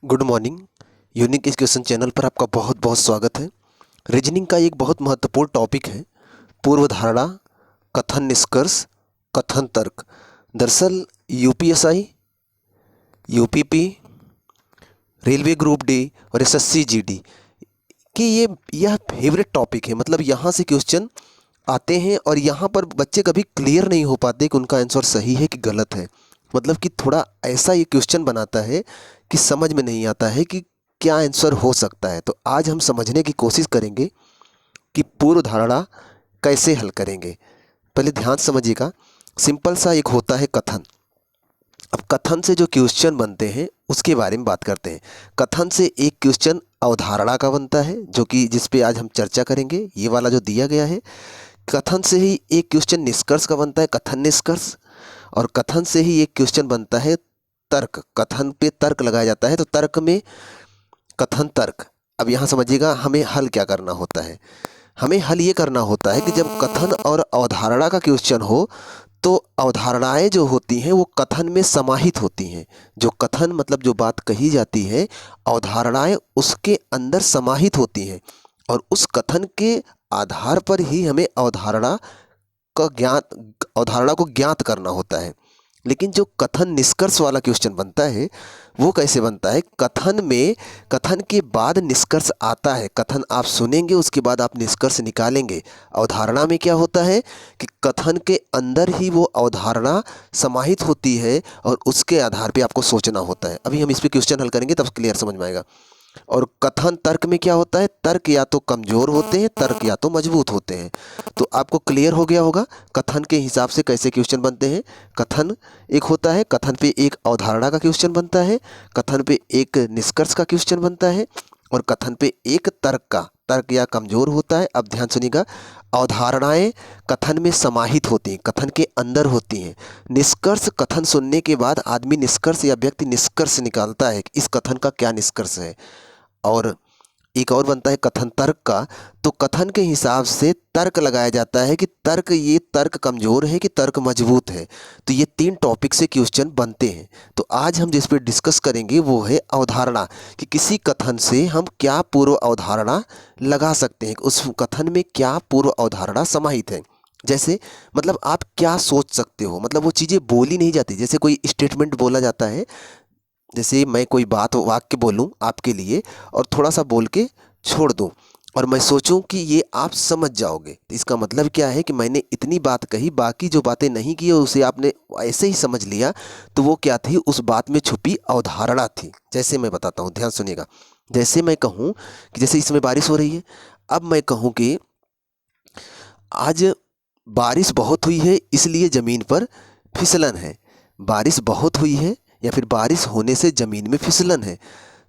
Good morning. Unique education channel पर आपका बहुत बहुत स्वागत है। रीजनिंग का एक बहुत महत्वपूर्ण टॉपिक है पूर्व धारणा, कथन निष्कर्ष, कथन तर्क। दरअसल UPSI, UPP, railway group D और एसएससी जीडी कि यह फेवरेट टॉपिक है। मतलब यहाँ से क्वेश्चन आते हैं और यहाँ पर बच्चे कभी क्लियर नहीं हो पाते कि उनका आंसर सही है कि गलत है। मतलब कि थोड़ा ऐसा ये क्वेश्चन बनाता है कि समझ में नहीं आता है कि क्या आंसर हो सकता है। तो आज हम समझने की कोशिश करेंगे कि पूर्व धारणा कैसे हल करेंगे। पहले ध्यान समझिएगा, सिंपल सा एक होता है कथन। अब कथन से जो क्वेश्चन बनते हैं उसके बारे में बात करते हैं। कथन से एक क्वेश्चन अवधारणा का बनता है, जो कि जिस पे आज हम चर्चा करेंगे, ये वाला जो दिया गया है। कथन से ही एक क्वेश्चन निष्कर्ष का बनता है, कथन निष्कर्ष। और कथन से ही एक क्वेश्चन बनता है तर्क। कथन पे तर्क लगाया जाता है तो तर्क में कथन तर्क। अब यहाँ समझिएगा हमें हल क्या करना होता है। हमें हल ये करना होता है कि जब कथन और अवधारणा का क्वेश्चन हो तो अवधारणाएं जो होती हैं वो कथन में समाहित होती हैं। जो कथन मतलब जो बात कही जाती है, अवधारणाएं उसके अंदर समाहित होती हैं और उस कथन के आधार पर ही हमें अवधारणा को ज्ञात करना होता है। लेकिन जो कथन निष्कर्ष वाला क्वेश्चन बनता है वो कैसे बनता है? कथन के बाद निष्कर्ष आता है। कथन आप सुनेंगे, उसके बाद आप निष्कर्ष निकालेंगे। अवधारणा में क्या होता है कि कथन के अंदर ही वो अवधारणा समाहित होती है और उसके आधार पे आपको सोचना होता है। अभी हम इस पे क्वेश्चन हल करेंगे तब क्लियर समझ में आएगा। और कथन तर्क में क्या होता है? तर्क या तो कमज़ोर होते हैं, तर्क या तो मजबूत होते हैं। तो आपको क्लियर हो गया होगा कथन के हिसाब से कैसे क्वेश्चन बनते हैं। कथन एक होता है, कथन पे एक अवधारणा का क्वेश्चन बनता है, कथन पे एक निष्कर्ष का क्वेश्चन बनता है और कथन पे एक तर्क या कमज़ोर होता है। अब ध्यान सुनिएगा, अवधारणाएं कथन में समाहित होती हैं, कथन के अंदर होती हैं। निष्कर्ष, कथन सुनने के बाद आदमी निष्कर्ष या व्यक्ति निष्कर्ष निकालता है कि इस कथन का क्या निष्कर्ष है। और एक और बनता है कथन तर्क का। तो कथन के हिसाब से तर्क लगाया जाता है कि ये तर्क कमज़ोर है कि तर्क मजबूत है। तो ये तीन टॉपिक से क्वेश्चन बनते हैं। तो आज हम जिस पे डिस्कस करेंगे वो है अवधारणा, कि किसी कथन से हम क्या पूर्व अवधारणा लगा सकते हैं, उस कथन में क्या पूर्व अवधारणा समाहित है। जैसे मतलब आप क्या सोच सकते हो, मतलब वो चीज़ें बोली नहीं जाती। जैसे कोई स्टेटमेंट बोला जाता है, जैसे मैं कोई वाक्य बोलूं आपके लिए और थोड़ा सा बोल के छोड़ दूं और मैं सोचूं कि ये आप समझ जाओगे, तो इसका मतलब क्या है कि मैंने इतनी बात कही, बाकी जो बातें नहीं की और उसे आपने ऐसे ही समझ लिया। तो वो क्या थी? उस बात में छुपी अवधारणा थी। जैसे मैं बताता हूँ, ध्यान सुनिएगा। जैसे मैं कहूँ कि जैसे इसमें बारिश हो रही है, अब मैं कहूँ कि आज बारिश बहुत हुई है इसलिए ज़मीन पर फिसलन है। बारिश बहुत हुई है या फिर बारिश होने से ज़मीन में फिसलन है।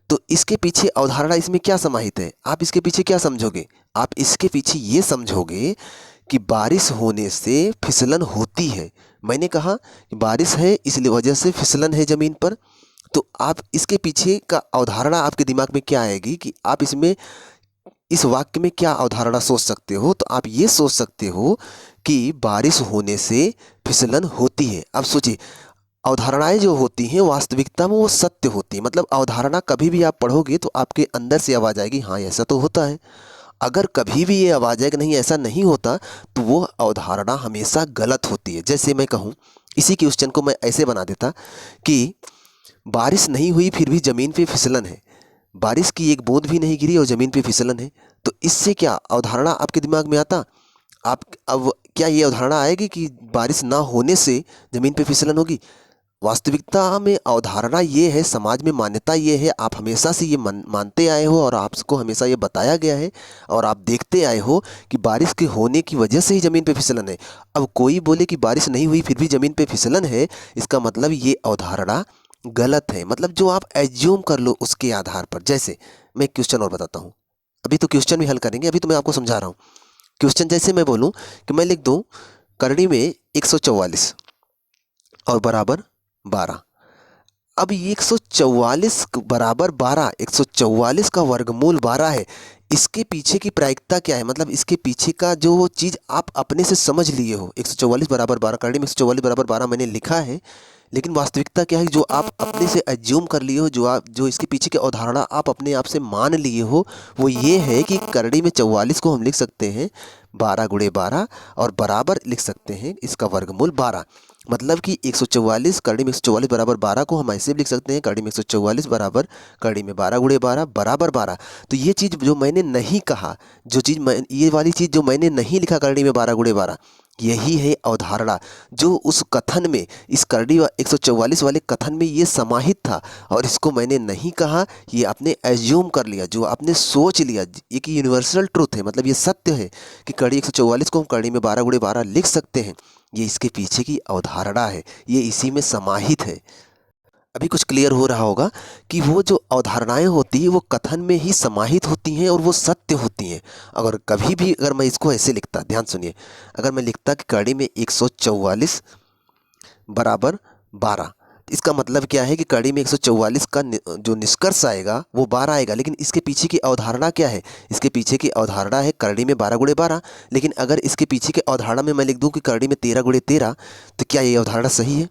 तो इसके पीछे अवधारणा इसमें क्या समाहित है? आप इसके पीछे क्या समझोगे? आप इसके पीछे ये समझोगे कि बारिश होने से फिसलन होती है। मैंने कहा कि बारिश है इसलिए वजह से फिसलन है ज़मीन पर। तो आप इसके पीछे का अवधारणा आपके दिमाग में क्या आएगी कि आप इसमें इस वाक्य में क्या अवधारणा सोच सकते हो? तो आप ये सोच सकते हो कि बारिश होने से फिसलन होती है। अब सोचिए, अवधारणाएं जो होती हैं वास्तविकता में वो सत्य होती हैं। मतलब अवधारणा कभी भी आप पढ़ोगे तो आपके अंदर से आवाज़ आएगी, हाँ ऐसा तो होता है। अगर कभी भी ये आवाज़ आए कि नहीं ऐसा नहीं होता, तो वो अवधारणा हमेशा गलत होती है। जैसे मैं कहूँ, इसी क्वेश्चन को मैं ऐसे बना देता कि बारिश नहीं हुई फिर भी ज़मीन पे फिसलन है। बारिश की एक बूंद भी नहीं गिरी और ज़मीन पे फिसलन है। तो इससे क्या अवधारणा आपके दिमाग में आता? आप अब क्या ये अवधारणा आएगी कि बारिश ना होने से ज़मीन पे फिसलन होगी? वास्तविकता में अवधारणा ये है, समाज में मान्यता ये है, आप हमेशा से ये मानते आए हो और आपको हमेशा ये बताया गया है और आप देखते आए हो कि बारिश के होने की वजह से ही ज़मीन पे फिसलन है। अब कोई बोले कि बारिश नहीं हुई फिर भी ज़मीन पे फिसलन है, इसका मतलब ये अवधारणा गलत है। मतलब जो आप एज्यूम कर लो उसके आधार पर। जैसे मैं क्वेश्चन और बताता हूँ, अभी तो क्वेश्चन भी हल करेंगे, अभी तो मैं आपको समझा रहा हूँ। क्वेश्चन जैसे मैं बोलूँ कि मैं लिख दूँ करनी में 144 और बराबर 12। अब ये 144 बराबर 12, 144 का वर्गमूल 12 है। इसके पीछे की प्रायिकता क्या है? मतलब इसके पीछे का जो चीज़ आप अपने से समझ लिए हो। 144 बराबर 12, करनी में 144 बराबर 12 मैंने लिखा है, लेकिन वास्तविकता क्या है, जो आप अपने से एज्यूम कर लिए हो, जो इसके पीछे की अवधारणा आप अपने आप से मान लिए हो, वो ये है कि करड़ी में 44 को हम लिख सकते हैं 12 × 12 और बराबर लिख सकते हैं इसका वर्गमूल 12। मतलब कि 144 करड़ी में 144 बराबर 12 को हम ऐसे भी लिख सकते हैं करड़ी में 144 बराबर करड़ी में 12 × 12 बराबर 12। तो ये चीज़ जो मैंने नहीं कहा, ये वाली चीज़ जो मैंने नहीं लिखा करड़ी में 12 × 12, यही है अवधारणा जो उस कथन में, इस करड़ी 144 वाले कथन में ये समाहित था। और इसको मैंने नहीं कहा, ये आपने एज्यूम कर लिया, जो आपने सोच लिया। ये कि यूनिवर्सल ट्रूथ है, मतलब ये सत्य है कि करड़ी 144 को हम करड़ी में 12 × 12 लिख सकते हैं। ये इसके पीछे की अवधारणा है, ये इसी में समाहित है। अभी कुछ क्लियर हो रहा होगा कि वो जो अवधारणाएं होती हैं वो कथन में ही समाहित होती हैं और वो सत्य होती हैं। अगर कभी भी अगर मैं इसको ऐसे लिखता, ध्यान सुनिए, अगर मैं लिखता कि कड़ी में 144 बराबर 12, इसका मतलब क्या है कि कड़ी में 144 का जो निष्कर्ष आएगा वो 12 आएगा। लेकिन इसके पीछे की अवधारणा क्या है? इसके पीछे की अवधारणा है करड़ी में 12 × 12। लेकिन अगर इसके पीछे की अवधारणा में मैं लिख दूं कि करड़ी में 13 × 13, तो क्या ये अवधारणा सही है?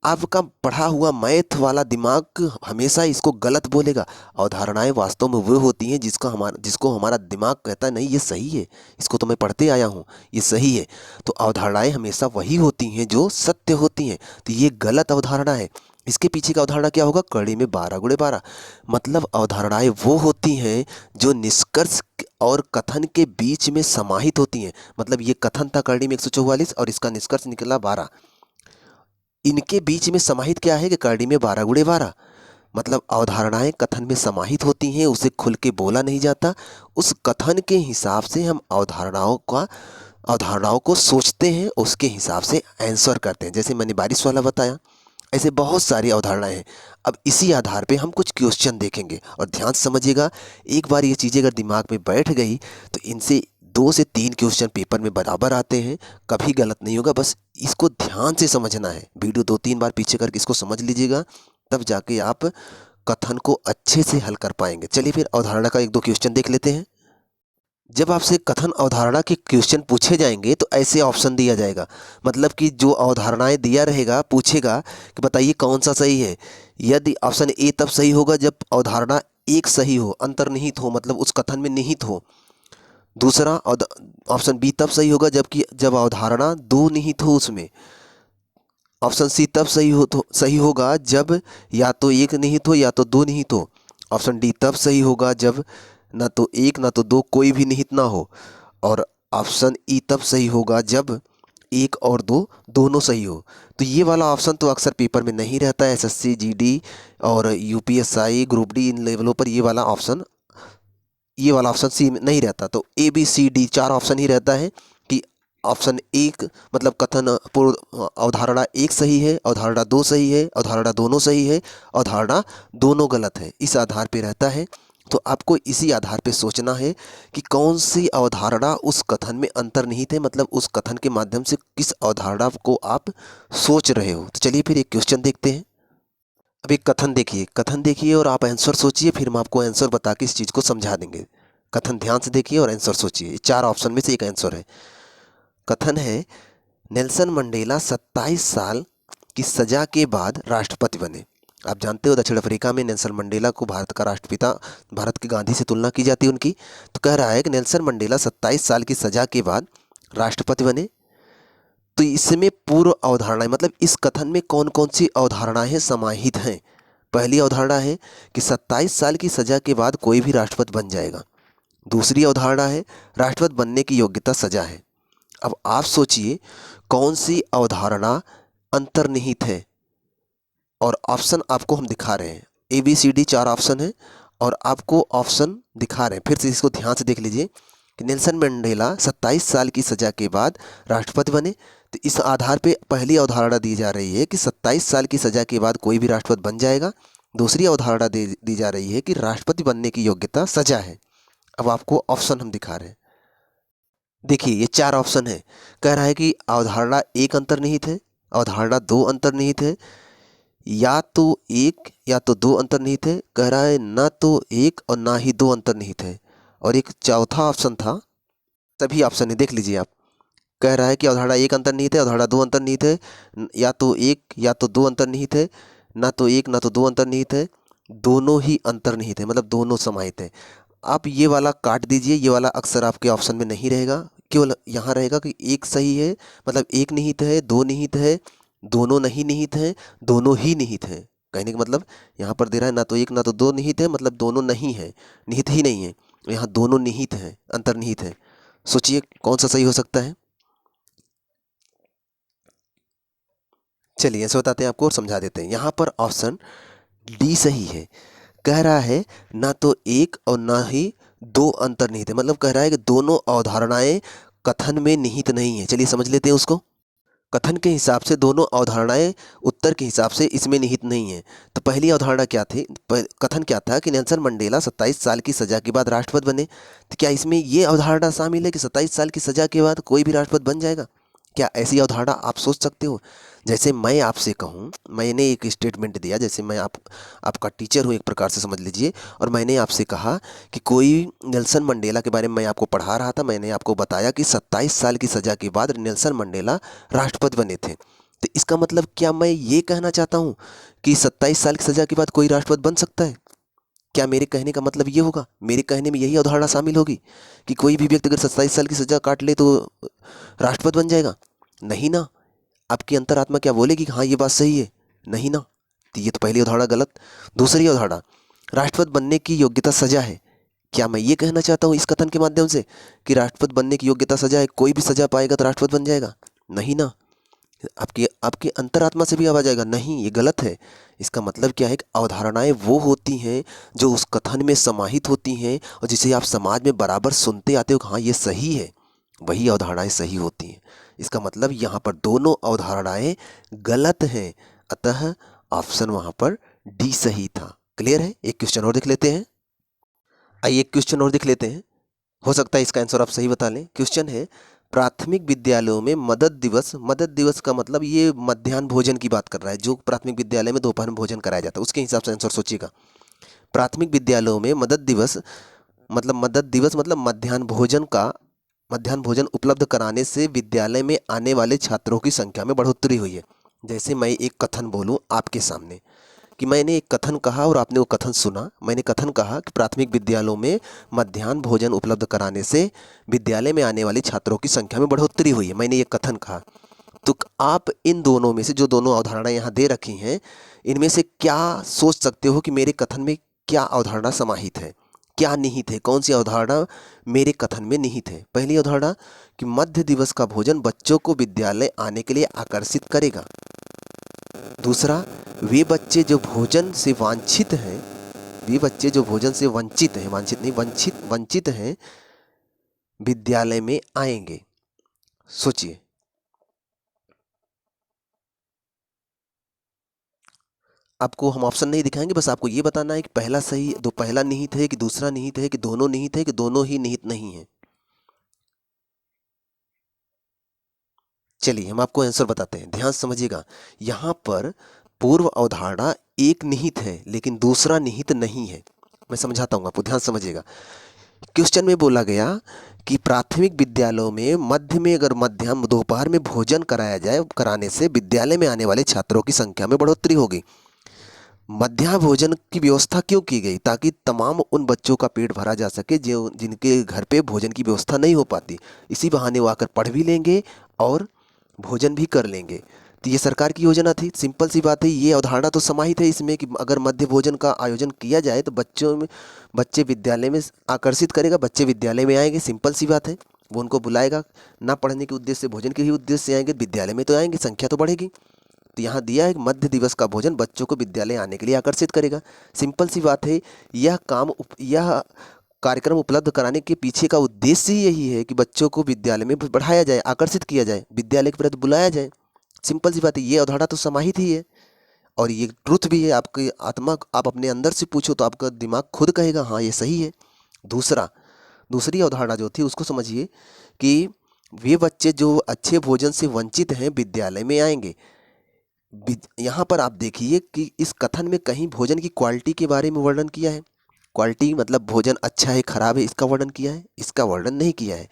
आपका पढ़ा हुआ मैथ वाला दिमाग हमेशा इसको गलत बोलेगा। अवधारणाएं वास्तव में वो होती हैं जिसको हमारा दिमाग कहता है नहीं ये सही है, इसको तो मैं पढ़ते आया हूँ, ये सही है। तो अवधारणाएं हमेशा वही होती हैं जो सत्य होती हैं। तो ये गलत अवधारणा है। इसके पीछे का अवधारणा क्या होगा? कड़ी में 12 × 12। मतलब अवधारणाएं वो होती हैं जो निष्कर्ष और कथन के बीच में समाहित होती हैं। मतलब ये कथन था कड़ी में 144 और इसका निष्कर्ष निकला 12। इनके बीच में समाहित क्या है कि करड़ी में 12 × 12। मतलब अवधारणाएं कथन में समाहित होती हैं, उसे खुल के बोला नहीं जाता। उस कथन के हिसाब से हम अवधारणाओं को सोचते हैं, उसके हिसाब से आंसर करते हैं। जैसे मैंने बारिश वाला बताया, ऐसे बहुत सारी अवधारणाएं हैं। अब इसी आधार पे हम कुछ क्वेश्चन देखेंगे और ध्यान से समझिएगा। एक बार ये चीज़ें अगर दिमाग में बैठ गई तो इनसे 2 से 3 क्वेश्चन पेपर में बराबर आते हैं, कभी गलत नहीं होगा। बस इसको ध्यान से समझना है। वीडियो 2-3 बार पीछे करके इसको समझ लीजिएगा, तब जाके आप कथन को अच्छे से हल कर पाएंगे। चलिए फिर अवधारणा का 1-2 क्वेश्चन देख लेते हैं। जब आपसे कथन अवधारणा के क्वेश्चन पूछे जाएंगे तो ऐसे ऑप्शन दिया जाएगा। मतलब कि जो अवधारणाएं दिया रहेगा, पूछेगा कि बताइए कौन सा सही है। यदि ऑप्शन ए तब सही होगा जब अवधारणा एक सही हो, अंतर्निहित हो, मतलब उस कथन में निहित हो। दूसरा ऑप्शन बी तब सही होगा जब अवधारणा 2 निहित हो उसमें। ऑप्शन सी तब सही होगा जब या तो 1 निहित हो या तो 2 निहित हो। ऑप्शन डी तब सही होगा जब ना तो 1 ना तो 2 कोई भी निहित ना हो। और ऑप्शन ई तब सही होगा जब 1 और 2 दोनों सही हो। तो ये वाला ऑप्शन तो अक्सर पेपर में नहीं रहता है। एसएससी, जीडी और यूपीएसआई, ग्रुप डी, इन लेवलों पर ये वाला ऑप्शन सी में नहीं रहता। तो A B C D 4 option ही रहता है कि ऑप्शन 1 मतलब कथन पूर्व अवधारणा 1 सही है, अवधारणा 2 सही है, अवधारणा दोनों सही है, अवधारणा दोनों गलत है। इस आधार पे रहता है। तो आपको इसी आधार पे सोचना है कि कौन सी अवधारणा उस कथन में अंतर्निहित है, मतलब उस कथन के माध्यम से किस अवधारणा को आप सोच रहे हो। तो चलिए फिर एक क्वेश्चन देखते हैं। अब एक कथन देखिए और आप आंसर सोचिए, फिर हम आपको आंसर बता के इस चीज़ को समझा देंगे। कथन ध्यान से देखिए और आंसर सोचिए। 4 ऑप्शन में से एक आंसर है। कथन है, नेल्सन मंडेला 27 साल की सजा के बाद राष्ट्रपति बने। आप जानते हो दक्षिण अफ्रीका में नेल्सन मंडेला को भारत का राष्ट्रपिता, भारत के गांधी से तुलना की जाती है उनकी। तो कह रहा है कि नेल्सन मंडेला 27 साल की सजा के बाद राष्ट्रपति बने। तो इसमें पूर्व अवधारणाएं, मतलब इस कथन में कौन कौन सी अवधारणाएं समाहित हैं। पहली अवधारणा है कि 27 साल की सजा के बाद कोई भी राष्ट्रपति बन जाएगा। दूसरी अवधारणा है राष्ट्रपति बनने की योग्यता सजा है। अब आप सोचिए कौन सी अवधारणा अंतर्निहित है। और ऑप्शन आपको हम दिखा रहे हैं, A B C D 4 option है और आपको ऑप्शन दिखा रहे हैं। फिर से इसको ध्यान से देख लीजिए कि नेल्सन मंडेला 27 साल की सजा के बाद राष्ट्रपति बने। तो इस आधार पे पहली अवधारणा दी जा रही है कि 27 साल की सजा के बाद कोई भी राष्ट्रपति बन जाएगा। दूसरी अवधारणा दी जा रही है कि राष्ट्रपति बनने की योग्यता सजा है। अब आपको ऑप्शन हम दिखा रहे हैं, देखिए ये 4 ऑप्शन है। कह रहा है कि अवधारणा 1 अंतर्निहित है, अवधारणा 2 अंतर्निहित है, या तो 1 या तो 2 अंतर्निहित है। कह रहा है ना तो 1 और ना ही 2 अंतर्निहित है। और एक चौथा ऑप्शन था, सभी ऑप्शन है, देख लीजिए आप। कह रहा है कि अवधारणा एक अंतर्निहित है, अवधारणा दो अंतर्निहित है, या तो एक या तो दो अंतर्निहित है, ना तो एक ना तो दो अंतर्निहित है, दोनों ही अंतर्निहित है, मतलब दोनों समाहित है। आप ये वाला काट दीजिए, ये वाला अक्सर आपके ऑप्शन में नहीं रहेगा, केवल यहाँ रहेगा कि एक सही है, मतलब एक निहित है, दो निहित है, दोनों नहीं निहित हैं, दोनों ही निहित हैं। कहने का मतलब यहाँ पर दे रहा है ना तो एक ना तो दो निहित है, मतलब दोनों नहीं है, निहित ही नहीं है। यहाँ दोनों निहित हैं, अंतर्निहित है। सोचिए कौन सा सही हो सकता है। चलिए ऐसे बताते हैं आपको और समझा देते हैं। यहाँ पर ऑप्शन डी सही है। कह रहा है ना तो एक और ना ही दो अंतर्निहित है, मतलब कह रहा है कि दोनों अवधारणाएं कथन में निहित नहीं है। चलिए समझ लेते हैं उसको। कथन के हिसाब से दोनों अवधारणाएं उत्तर के हिसाब से इसमें निहित नहीं है। तो पहली अवधारणा क्या थी, कथन क्या था कि नेल्सन मंडेला 27 साल की सजा के बाद राष्ट्रपति बने। तो क्या इसमें ये अवधारणा शामिल है कि 27 साल की सजा के बाद कोई भी राष्ट्रपति बन जाएगा? क्या ऐसी अवधारणा आप सोच सकते हो? जैसे मैं आपसे कहूँ, मैंने एक स्टेटमेंट दिया, जैसे मैं आपका टीचर हूँ एक प्रकार से समझ लीजिए, और मैंने आपसे कहा कि कोई नेल्सन मंडेला के बारे में मैं आपको पढ़ा रहा था, मैंने आपको बताया कि 27 साल की सज़ा के बाद नेल्सन मंडेला राष्ट्रपति बने थे। तो इसका मतलब क्या मैं ये कहना चाहता हूँ कि 27 साल की सज़ा के बाद कोई राष्ट्रपति बन सकता है? क्या मेरे कहने का मतलब ये होगा? मेरे कहने में यही अवधारणा शामिल होगी कि कोई भी व्यक्ति अगर 27 साल की सज़ा काट ले तो राष्ट्रपति बन जाएगा? नहीं ना। आपकी अंतरात्मा क्या बोलेगी कि हाँ ये बात सही है? नहीं ना। तो ये तो पहली अवधारणा गलत। दूसरी अवधारणा, राष्ट्रपति बनने की योग्यता सजा है। क्या मैं ये कहना चाहता हूँ इस कथन के माध्यम से कि राष्ट्रपति बनने की योग्यता सजा है, कोई भी सजा पाएगा तो राष्ट्रपति बन जाएगा? नहीं ना। आपकी आपकी अंतरात्मा से भी आवाज आएगा नहीं, ये गलत है। इसका मतलब क्या है कि अवधारणाएं वो होती हैं जो उस कथन में समाहित होती हैं और जिसे आप समाज में बराबर सुनते आते हो कि हाँ ये सही है, वही अवधारणाएं सही होती हैं। इसका मतलब यहाँ पर दोनों अवधारणाएं गलत हैं, अतः ऑप्शन वहाँ पर डी सही था। क्लियर है? एक क्वेश्चन और देख लेते हैं। आइए एक क्वेश्चन और देख लेते हैं, हो सकता है इसका आंसर आप सही बता लें। क्वेश्चन है, प्राथमिक विद्यालयों में मदद दिवस का मतलब ये मध्याह्न भोजन की बात कर रहा है, जो प्राथमिक विद्यालय में दोपहर में भोजन कराया जाता है, उसके हिसाब से आंसर सोचिएगा। प्राथमिक विद्यालयों में मदद दिवस मतलब मध्याह्न भोजन उपलब्ध कराने से विद्यालय में आने वाले छात्रों की संख्या में बढ़ोतरी हुई है। जैसे मैं एक कथन बोलूं आपके सामने कि मैंने एक कथन कहा और आपने वो कथन सुना। मैंने कथन कहा कि प्राथमिक विद्यालयों में मध्याह्न भोजन उपलब्ध कराने से विद्यालय में आने वाले छात्रों की संख्या में बढ़ोतरी हुई है, मैंने ये कथन कहा। तो आप इन दोनों में से जो दोनों अवधारणाएं यहाँ दे रखी हैं, इनमें से क्या सोच सकते हो कि मेरे कथन में क्या अवधारणा समाहित है, क्या निहित है, कौन सी अवधारणा मेरे कथन में निहित है? पहली अवधारणा कि मध्य दिवस का भोजन बच्चों को विद्यालय आने के लिए आकर्षित करेगा। दूसरा, वे बच्चे जो भोजन से वांछित हैं, वे बच्चे जो भोजन से वंचित हैं, वांछित नहीं वंचित हैं, विद्यालय में आएंगे। सोचिए। आपको हम ऑप्शन नहीं दिखाएंगे, बस आपको ये बताना है कि पहला सही, दो पहला निहित है कि दूसरा निहित है कि दोनों निहित है कि दोनों ही निहित नहीं है। चलिए हम आपको आंसर बताते हैं, ध्यान से समझिएगा। यहाँ पर पूर्व अवधारणा एक निहित है लेकिन दूसरा निहित नहीं है। मैं समझाता हूँ आपको, ध्यान समझिएगा। क्वेश्चन में बोला गया कि प्राथमिक विद्यालयों में मध्य में अगर मध्याह्न दोपहर में भोजन कराया जाए, कराने से विद्यालय में आने वाले छात्रों की संख्या में बढ़ोतरी होगी। मध्याह्न भोजन की व्यवस्था क्यों की गई? ताकि तमाम उन बच्चों का पेट भरा जा सके जो जिनके घर पे भोजन की व्यवस्था नहीं हो पाती। इसी बहाने वो आकर पढ़ भी लेंगे और भोजन भी कर लेंगे। तो ये सरकार की योजना थी, सिंपल सी बात है। ये अवधारणा तो समाहित है इसमें कि अगर मध्य भोजन का आयोजन किया जाए तो बच्चे विद्यालय में आकर्षित करेगा, बच्चे विद्यालय में आएंगे, सिंपल सी बात है। वो उनको बुलाएगा, ना पढ़ने के उद्देश्य से, भोजन के ही उद्देश्य से आएंगे, विद्यालय में तो आएंगे, संख्या तो बढ़ेगी। तो यहाँ दिया है कि मध्य दिवस का भोजन बच्चों को विद्यालय आने के लिए आकर्षित करेगा। सिंपल सी बात है। यह कार्यक्रम उपलब्ध कराने के पीछे का उद्देश्य ही यही है कि बच्चों को विद्यालय में बढ़ाया जाए, आकर्षित किया जाए, विद्यालय के प्रति बुलाया जाए। सिंपल सी बात है, ये अवधारणा तो समाहित ही है और ये ट्रुथ भी है। आपकी आत्मा, आप अपने अंदर से पूछो तो आपका दिमाग खुद कहेगा हाँ ये सही है। दूसरी अवधारणा जो थी उसको समझिए कि वे बच्चे जो अच्छे भोजन से वंचित हैं विद्यालय में आएंगे। यहाँ पर आप देखिए कि इस कथन में कहीं भोजन की क्वालिटी के बारे में वर्णन किया है? क्वालिटी मतलब भोजन अच्छा है खराब है इसका वर्णन किया है? इसका वर्णन नहीं किया है।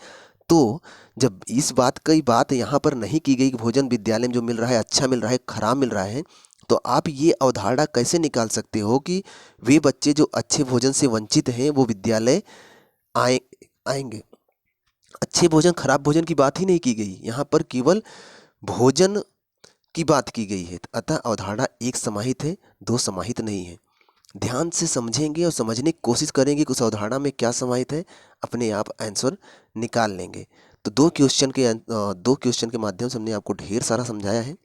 तो जब इस बात की बात यहाँ पर नहीं की गई कि भोजन विद्यालय में जो मिल रहा है अच्छा मिल रहा है खराब मिल रहा है, तो आप ये अवधारणा कैसे निकाल सकते हो कि वे बच्चे जो अच्छे भोजन से वंचित हैं वो विद्यालय आएंगे। अच्छे भोजन खराब भोजन की बात ही नहीं की गई, यहाँ पर केवल भोजन की बात की गई है। अतः अवधारणा एक समाहित है, दो समाहित नहीं है। ध्यान से समझेंगे और समझने की कोशिश करेंगे कि उस अवधारणा में क्या समाहित है, अपने आप आंसर निकाल लेंगे। तो दो क्वेश्चन के माध्यम से हमने आपको ढेर सारा समझाया है।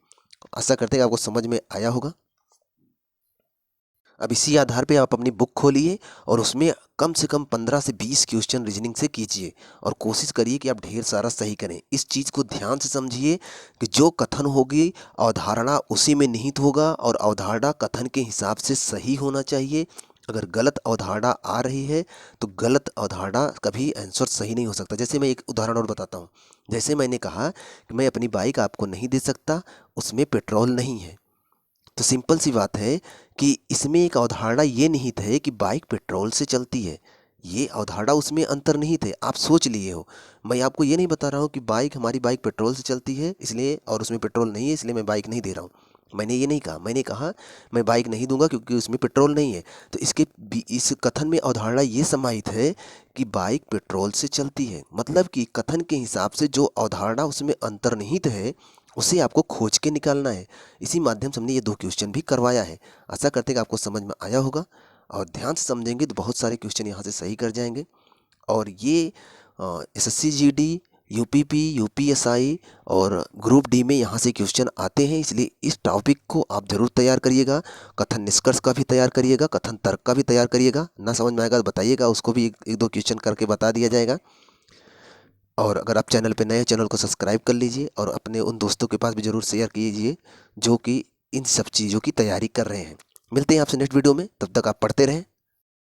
आशा करते हैं कि आपको समझ में आया होगा। अब इसी आधार पे आप अपनी बुक खोलिए और उसमें कम से कम 15 से 20 क्वेश्चन रीजनिंग से कीजिए और कोशिश करिए कि आप ढेर सारा सही करें। इस चीज़ को ध्यान से समझिए कि जो कथन होगी अवधारणा उसी में निहित होगा और अवधारणा कथन के हिसाब से सही होना चाहिए। अगर गलत अवधारणा आ रही है तो गलत अवधारणा कभी आंसर सही नहीं हो सकता। जैसे मैं एक उदाहरण और बताता हूँ। जैसे मैंने कहा कि मैं अपनी बाइक आपको नहीं दे सकता, उसमें पेट्रोल नहीं है। तो सिंपल सी बात है कि इसमें एक अवधारणा ये निहित है कि बाइक पेट्रोल से चलती है। ये अवधारणा उसमें अंतर्निहित है, आप सोच लिए हो। मैं आपको ये नहीं बता रहा हूँ कि हमारी बाइक पेट्रोल से चलती है इसलिए और उसमें पेट्रोल नहीं है इसलिए मैं बाइक नहीं दे रहा हूँ। मैंने ये नहीं कहा। मैंने कहा मैं बाइक नहीं दूंगा क्योंकि उसमें पेट्रोल नहीं है। तो इस कथन में अवधारणा ये समाहित है कि बाइक पेट्रोल से चलती है। मतलब कि कथन के हिसाब से जो अवधारणा उसमें अंतर्निहित है उसे आपको खोज के निकालना है। इसी माध्यम से हमने ये 2 क्वेश्चन भी करवाया है। आशा करते हैं कि आपको समझ में आया होगा और ध्यान से समझेंगे तो बहुत सारे क्वेश्चन यहाँ से सही कर जाएंगे। और ये एसएससी जीडी, यूपीपी, यूपीएसआई और ग्रुप डी में यहाँ से क्वेश्चन आते हैं, इसलिए इस टॉपिक को आप ज़रूर तैयार करिएगा। कथन निष्कर्ष का भी तैयार करिएगा, कथन तर्क का भी तैयार करिएगा। ना समझ में आएगा तो बताइएगा, उसको भी एक दो क्वेश्चन करके बता दिया जाएगा। और अगर आप चैनल पे नए हैं, चैनल को सब्सक्राइब कर लीजिए और अपने उन दोस्तों के पास भी ज़रूर शेयर कीजिए जो कि इन सब चीज़ों की तैयारी कर रहे हैं। मिलते हैं आपसे नेक्स्ट वीडियो में, तब तक आप पढ़ते रहें।